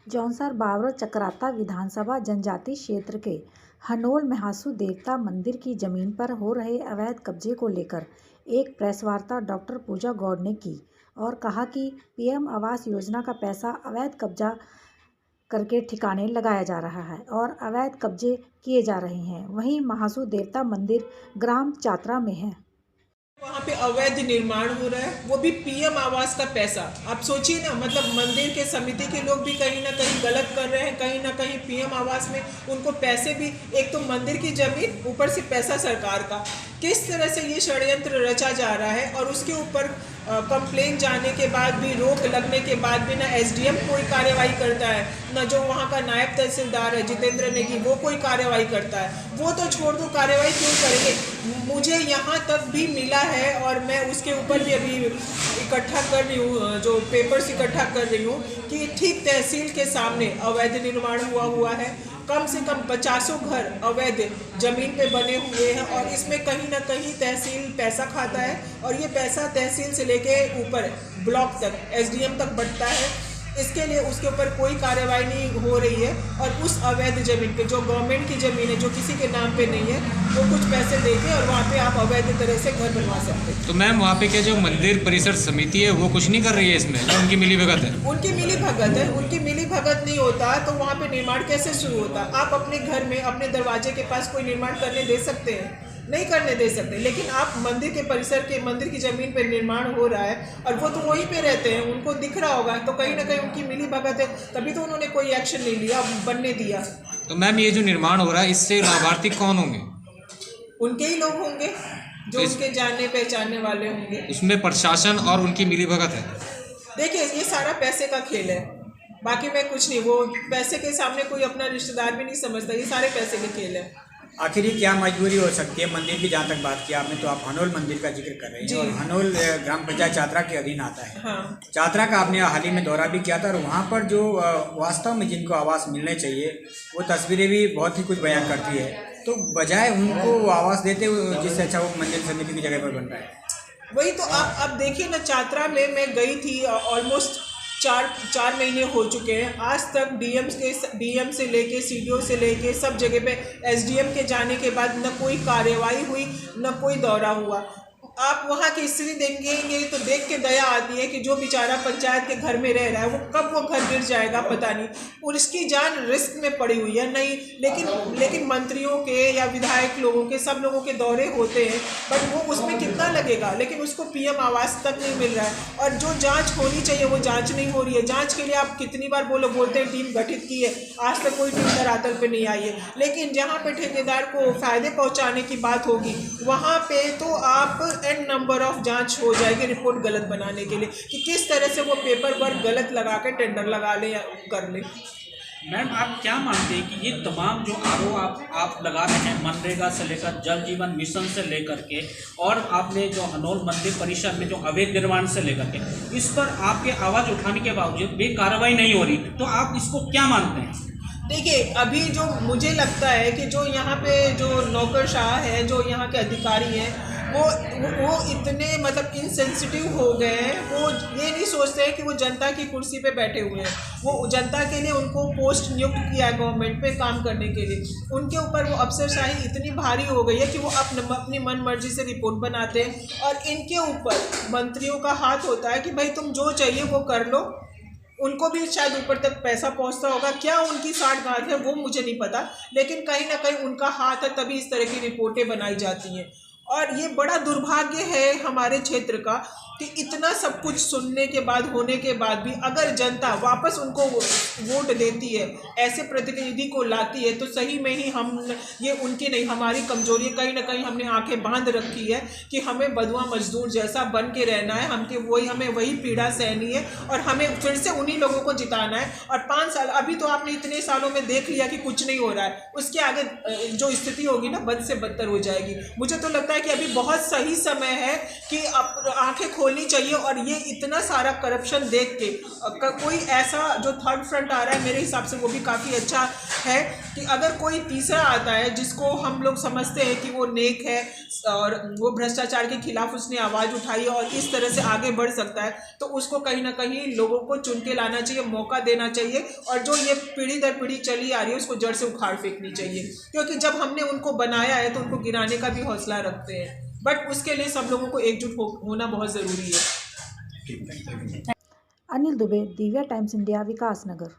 जौनसर बावरा चकराता विधानसभा जनजाति क्षेत्र के हनोल महासू देवता मंदिर की जमीन पर हो रहे अवैध कब्जे को लेकर एक प्रेस वार्ता डॉक्टर पूजा गौड़ ने की और कहा कि पीएम आवास योजना का पैसा अवैध कब्जा करके ठिकाने लगाया जा रहा है और अवैध कब्जे किए जा रहे हैं। वहीं महासू देवता मंदिर ग्राम चात्रा में है, वहाँ पे अवैध निर्माण हो रहा है, वो भी पीएम आवास का पैसा। आप सोचिए ना, मतलब मंदिर के समिति के लोग भी कहीं ना कहीं गलत कर रहे हैं, कहीं ना कहीं पीएम आवास में उनको पैसे भी, एक तो मंदिर की जमीन, ऊपर से पैसा सरकार का। किस तरह से ये षड्यंत्र रचा जा रहा है। और उसके ऊपर कंप्लेन जाने के बाद भी, रोक लगने के बाद भी ना एसडीएम कोई कार्रवाई करता है, ना जो वहाँ का नायब तहसीलदार है जितेंद्र नेगी वो कोई कार्रवाई करता है। वो तो छोड़ दो, कार्रवाई क्यों करेंगे। मुझे यहाँ तक भी मिला है और मैं उसके ऊपर भी अभी इकट्ठा कर रही हूँ, जो पेपर्स इकट्ठा कर रही हूँ कि ठीक तहसील के सामने अवैध निर्माण हुआ है। कम से कम 50 घर अवैध जमीन पे बने हुए हैं और इसमें कहीं ना कहीं तहसील पैसा खाता है और ये पैसा तहसील से लेके ऊपर ब्लॉक तक, एसडीएम तक बढ़ता है। इसके लिए उसके ऊपर कोई कार्रवाई नहीं हो रही है और उस अवैध जमीन पे, जो गवर्नमेंट की ज़मीन है, जो किसी के नाम पे नहीं है, वो कुछ पैसे देके और वहाँ पे आप अवैध तरह से घर बनवा सकते हैं। तो मैम वहाँ पे क्या जो मंदिर परिसर समिति है वो कुछ नहीं कर रही है इसमें, जो उनकी मिली भगत है? उनकी मिली भगत है। उनकी मिली भगत नहीं होता तो वहाँ पे निर्माण कैसे शुरू होता। आप अपने घर में, अपने दरवाजे के पास कोई निर्माण करने दे सकते हैं? नहीं करने दे सकते। लेकिन आप मंदिर के परिसर के, मंदिर की जमीन पे निर्माण हो रहा है और वो तो वहीं पे रहते हैं, उनको दिख रहा होगा, तो कहीं ना कहीं उनकी मिली भगत है, तभी तो उन्होंने कोई एक्शन नहीं लिया, बनने दिया। तो मैम ये जो निर्माण हो रहा है इससे लाभार्थी कौन होंगे? उनके ही लोग होंगे जो उसके जानने पहचानने वाले होंगे। उसमें प्रशासन और उनकी मिली भगत है। देखिए, ये सारा पैसे का खेल है, बाकी मैं कुछ नहीं। वो पैसे के सामने कोई अपना रिश्तेदार भी नहीं समझता, ये सारे पैसे के खेल है। आखिर ये क्या मजबूरी हो सकती है? मंदिर की जहाँ तक बात किया आपने, तो आप हनोल मंदिर का जिक्र कर रहे हैं और हनोल ग्राम पंचायत चात्रा के अधीन आता है। हाँ। चात्रा का आपने हाल ही में दौरा भी किया था और वहाँ पर जो वास्तव में जिनको आवास मिलने चाहिए वो तस्वीरें भी बहुत ही कुछ बयान करती है। तो बजाय उनको आवास देते हुए जिससे अच्छा वो मंदिर समिति की जगह पर बन रहा है। वही तो आप देखिए ना, चात्रा में मैं गई थी, ऑलमोस्ट चार महीने हो चुके हैं। आज तक डीएम से लेके, सीडीओ से लेके सब जगह पे एसडीएम के जाने के बाद न कोई कार्रवाई हुई, न कोई दौरा हुआ। आप वहाँ की स्थिति देखेंगे तो देख के दया आती है कि जो बेचारा पंचायत के घर में रह रहा है, वो कब वो घर गिर जाएगा पता नहीं, और इसकी जान रिस्क में पड़ी हुई है। नहीं, लेकिन मंत्रियों के या विधायक लोगों के, सब लोगों के दौरे होते हैं, बट वो उसमें कितना लगेगा, लेकिन उसको पीएम आवास तक नहीं मिल रहा है। और जो जांच होनी चाहिए वो जांच नहीं हो रही है। जांच के लिए आप कितनी बार बोलते हैं टीम गठित की है, आज तक कोई टीम धरातल पे नहीं आई है। लेकिन जहाँ पे ठेकेदार को फायदे पहुँचाने की बात होगी, वहाँ पे तो आप एन नंबर ऑफ जांच हो जाएगी रिपोर्ट गलत बनाने के लिए, कि किस तरह से वो पेपर वर्क गलत लगा के टेंडर लगा ले या कर ले। मैम, आप क्या मानते हैं कि ये तमाम जो आरोप आप लगा रहे हैं, मनरेगा से लेकर जल जीवन मिशन से लेकर के, और आपने जो हनोल मंदिर परिसर में जो अवैध निर्माण से लेकर के, इस पर आपके आवाज़ उठाने के बावजूद भी कार्रवाई नहीं हो रही, तो आप इसको क्या मानते हैं? देखिए, अभी जो मुझे लगता है कि जो यहाँ पे जो नौकरशाह है, जो यहाँ के अधिकारी हैं, वो इतने मतलब इनसेंसिटिव हो गए हैं। वो ये नहीं सोचते हैं कि वो जनता की कुर्सी पे बैठे हुए हैं। वो जनता के लिए उनको पोस्ट नियुक्त किया है गवर्नमेंट पे काम करने के लिए। उनके ऊपर वो अफसरशाही इतनी भारी हो गई है कि वो अपनी मन मर्जी से रिपोर्ट बनाते हैं और इनके ऊपर मंत्रियों का हाथ होता है कि भाई तुम जो चाहिए वो कर लो। उनको भी शायद ऊपर तक पैसा पहुंचता होगा, क्या उनकी साठगांठ है वो मुझे नहीं पता, लेकिन कहीं ना कहीं उनका हाथ है, तभी इस तरह की रिपोर्टें बनाई जाती हैं। और ये बड़ा दुर्भाग्य है हमारे क्षेत्र का कि इतना सब कुछ सुनने के बाद, होने के बाद भी अगर जनता वापस उनको वोट देती है, ऐसे प्रतिनिधि को लाती है, तो सही में ही हम, ये उनकी नहीं हमारी कमजोरी, कहीं ना कहीं हमने आंखें बांध रखी है कि हमें बधुआ मजदूर जैसा बन के रहना है, हमें वही पीड़ा सहनी है और हमें फिर से उन्हीं लोगों को जिताना है। और 5 साल अभी तो आपने इतने सालों में देख लिया कि कुछ नहीं हो रहा है, उसके आगे जो स्थिति होगी ना, बद से बदतर हो जाएगी। मुझे तो लगता है कि अभी बहुत सही समय है कि आंखें खोलनी चाहिए। और ये इतना सारा करप्शन देख के कोई ऐसा जो थर्ड फ्रंट आ रहा है, मेरे हिसाब से वो भी काफ़ी अच्छा है कि अगर कोई तीसरा आता है जिसको हम लोग समझते हैं कि वो नेक है और वो भ्रष्टाचार के खिलाफ उसने आवाज़ उठाई है और इस तरह से आगे बढ़ सकता है, तो उसको कहीं ना कहीं लोगों को चुन के लाना चाहिए, मौका देना चाहिए। और जो ये पीढ़ी दर पीढ़ी चली आ रही है उसको जड़ से उखाड़ फेंकनी चाहिए, क्योंकि जब हमने उनको बनाया है तो उनको गिराने का भी हौसला रखते हैं। बट उसके लिए सब लोगों को एकजुट होना बहुत ज़रूरी है। Anil Dubey, Divya times India, Vikasnagar.